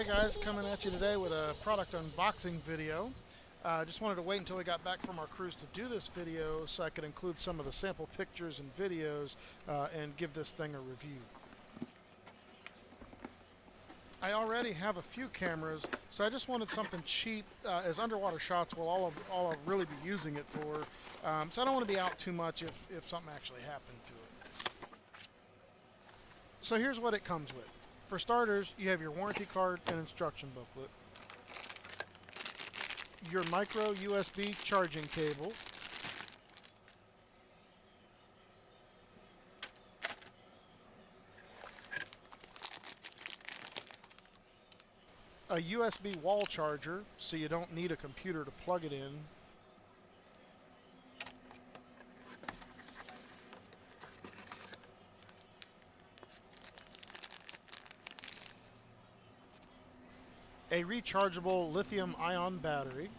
Hey guys, coming at you today with a product unboxing video. Just wanted to wait until we got back from our cruise to do this video so I could include some of the sample pictures and videos and give this thing a review. I already have a few cameras, so I just wanted something cheap as underwater shots will all I'll really be using it for. So I don't want to be out too much if something actually happened to it. So here's what it comes with. For starters, you have your warranty card and instruction booklet, your micro USB charging cable, a USB wall charger, so you don't need a computer to plug it in, a rechargeable lithium-ion battery,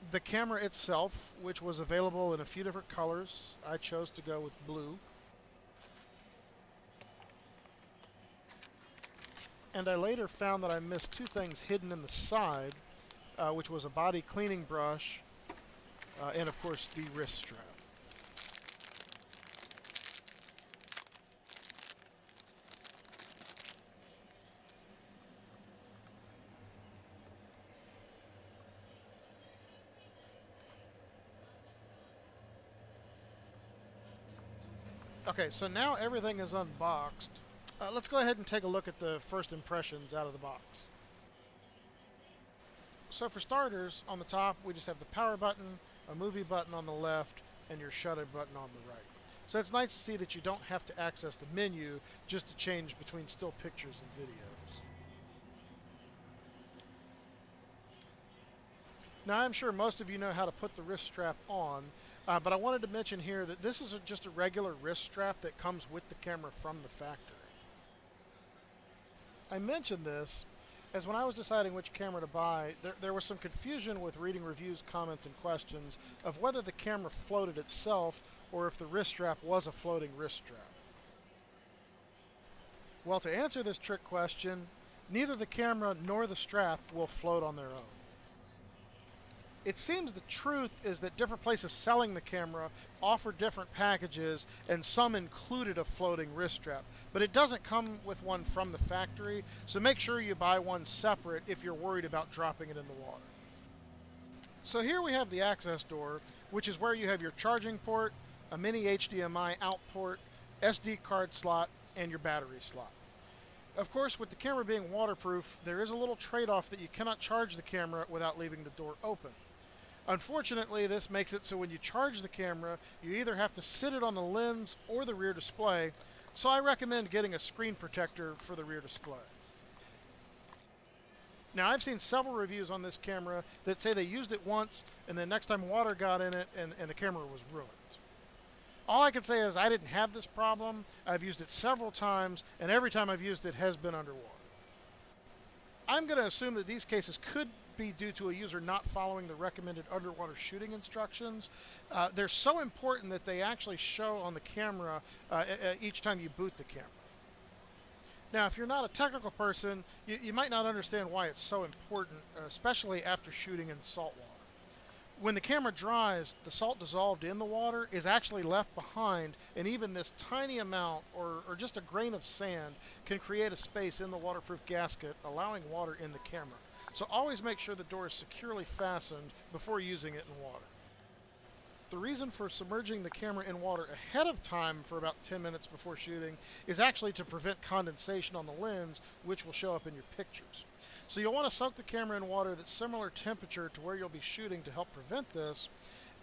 the camera itself, which was available in a few different colors. I chose to go with blue. And I later found that I missed two things hidden in the side, which was a body cleaning brush and, of course, the wrist strap. Okay, so now everything is unboxed. Let's go ahead and take a look at the first impressions out of the box. So for starters, on the top we just have the power button, a movie button on the left, and your shutter button on the right. So it's nice to see that you don't have to access the menu just to change between still pictures and videos. Now I'm sure most of you know how to put the wrist strap on, but I wanted to mention here that this is just a regular wrist strap that comes with the camera from the factory. I mentioned this as when I was deciding which camera to buy, there was some confusion with reading reviews, comments, and questions of whether the camera floated itself or if the wrist strap was a floating wrist strap. Well, to answer this trick question, neither the camera nor the strap will float on their own. It seems the truth is that different places selling the camera offer different packages, and some included a floating wrist strap, but it doesn't come with one from the factory, so make sure you buy one separate if you're worried about dropping it in the water. So here we have the access door, which is where you have your charging port, a mini HDMI out port, SD card slot, and your battery slot. Of course, with the camera being waterproof, there is a little trade-off that you cannot charge the camera without leaving the door open. Unfortunately, this makes it so when you charge the camera, you either have to sit it on the lens or the rear display, so I recommend getting a screen protector for the rear display. Now, I've seen several reviews on this camera that say they used it once, and then next time water got in it, and the camera was ruined. All I can say is I didn't have this problem. I've used it several times, and every time I've used it has been underwater. I'm going to assume that these cases could be due to a user not following the recommended underwater shooting instructions. They're so important that they actually show on the camera each time you boot the camera. Now, if you're not a technical person, you might not understand why it's so important, especially after shooting in salt water. When the camera dries, the salt dissolved in the water is actually left behind, and even this tiny amount or just a grain of sand can create a space in the waterproof gasket, allowing water in the camera. So always make sure the door is securely fastened before using it in water. The reason for submerging the camera in water ahead of time for about 10 minutes before shooting is actually to prevent condensation on the lens, which will show up in your pictures. So you'll want to soak the camera in water that's similar temperature to where you'll be shooting to help prevent this,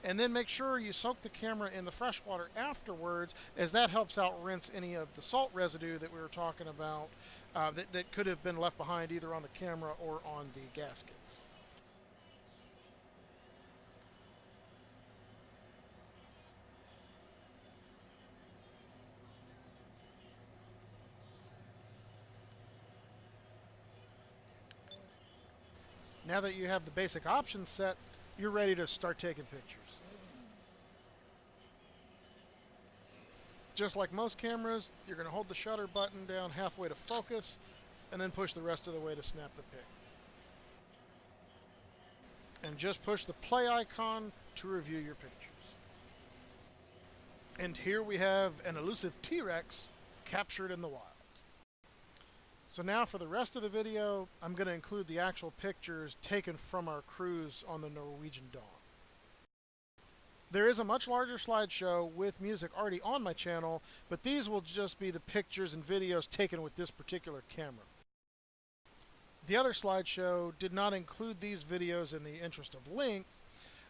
and then make sure you soak the camera in the fresh water afterwards, as that helps out rinse any of the salt residue that we were talking about that could have been left behind either on the camera or on the gaskets. Now that you have the basic options set, you're ready to start taking pictures. Just like most cameras, you're going to hold the shutter button down halfway to focus and then push the rest of the way to snap the pic. And just push the play icon to review your pictures. And here we have an elusive T-Rex captured in the wild. So now for the rest of the video, I'm going to include the actual pictures taken from our cruise on the Norwegian Dawn. There is a much larger slideshow with music already on my channel, but these will just be the pictures and videos taken with this particular camera. The other slideshow did not include these videos in the interest of length,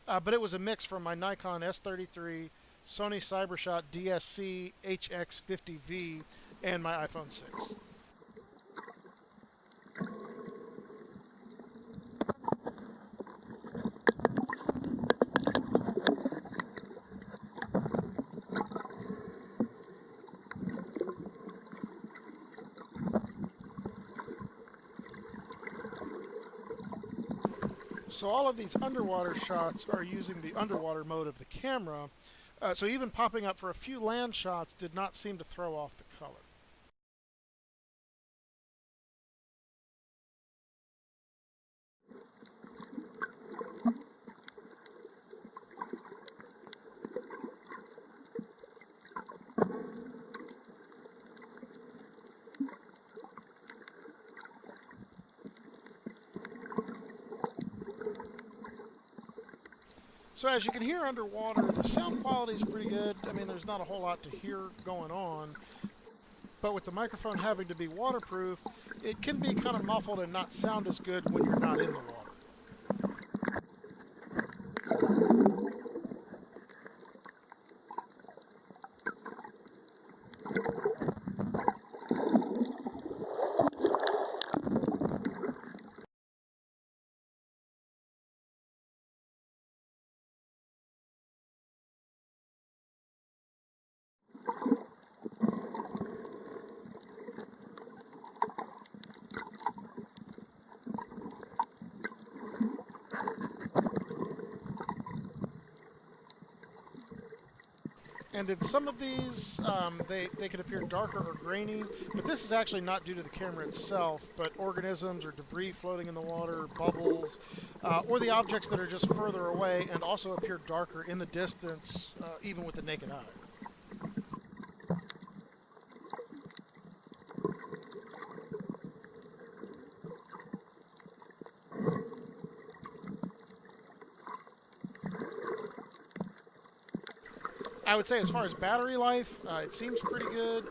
but it was a mix from my Nikon S33, Sony CyberShot DSC HX50V, and my iPhone 6. So all of these underwater shots are using the underwater mode of the camera, so even popping up for a few land shots did not seem to throw off the color. So as you can hear underwater, the sound quality is pretty good. I mean, there's not a whole lot to hear going on. But with the microphone having to be waterproof, it can be kind of muffled and not sound as good when you're not in the water. And in some of these, they can appear darker or grainy, but this is actually not due to the camera itself, but organisms or debris floating in the water, bubbles, or the objects that are just further away and also appear darker in the distance, even with the naked eye. I would say as far as battery life, it seems pretty good.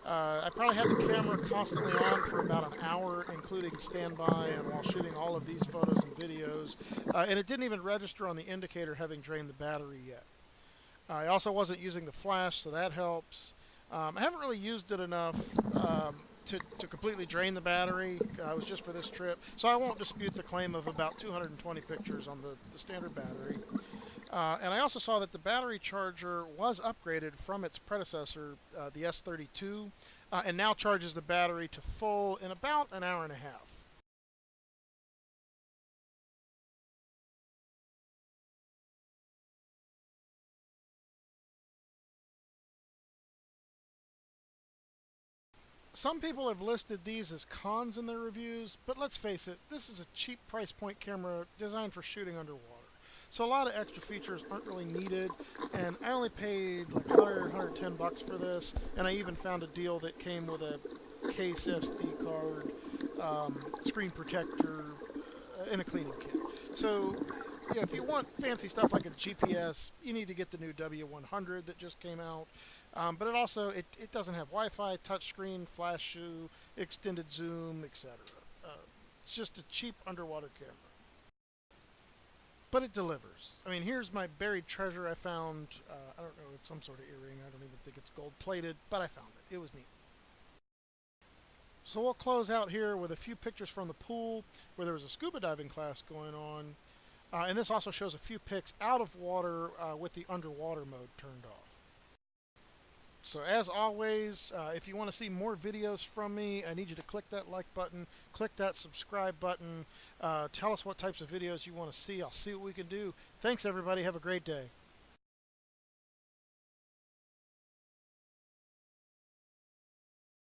I probably had the camera constantly on for about an hour, including standby and while shooting all of these photos and videos. And it didn't even register on the indicator having drained the battery yet. I also wasn't using the flash, so that helps. I haven't really used it enough to completely drain the battery. It was just for this trip. So I won't dispute the claim of about 220 pictures on the standard battery. And I also saw that the battery charger was upgraded from its predecessor, the S32, and now charges the battery to full in about an hour and a half. Some people have listed these as cons in their reviews, but let's face it, this is a cheap price point camera designed for shooting underwater. So a lot of extra features aren't really needed, and I only paid like 110 bucks for this, and I even found a deal that came with a case SD card, screen protector, and a cleaning kit. So yeah, if you want fancy stuff like a GPS, you need to get the new W100 that just came out. But it also, it doesn't have Wi-Fi, touchscreen, flash shoe, extended zoom, etc. It's just a cheap underwater camera. But it delivers. I mean, here's my buried treasure I found. I don't know, it's some sort of earring. I don't even think it's gold plated, but I found it. It was neat. So we'll close out here with a few pictures from the pool where there was a scuba diving class going on. And this also shows a few pics out of water with the underwater mode turned off. So as always, if you want to see more videos from me, I need you to click that like button, click that subscribe button, tell us what types of videos you want to see. I'll see what we can do. Thanks everybody, have a great day.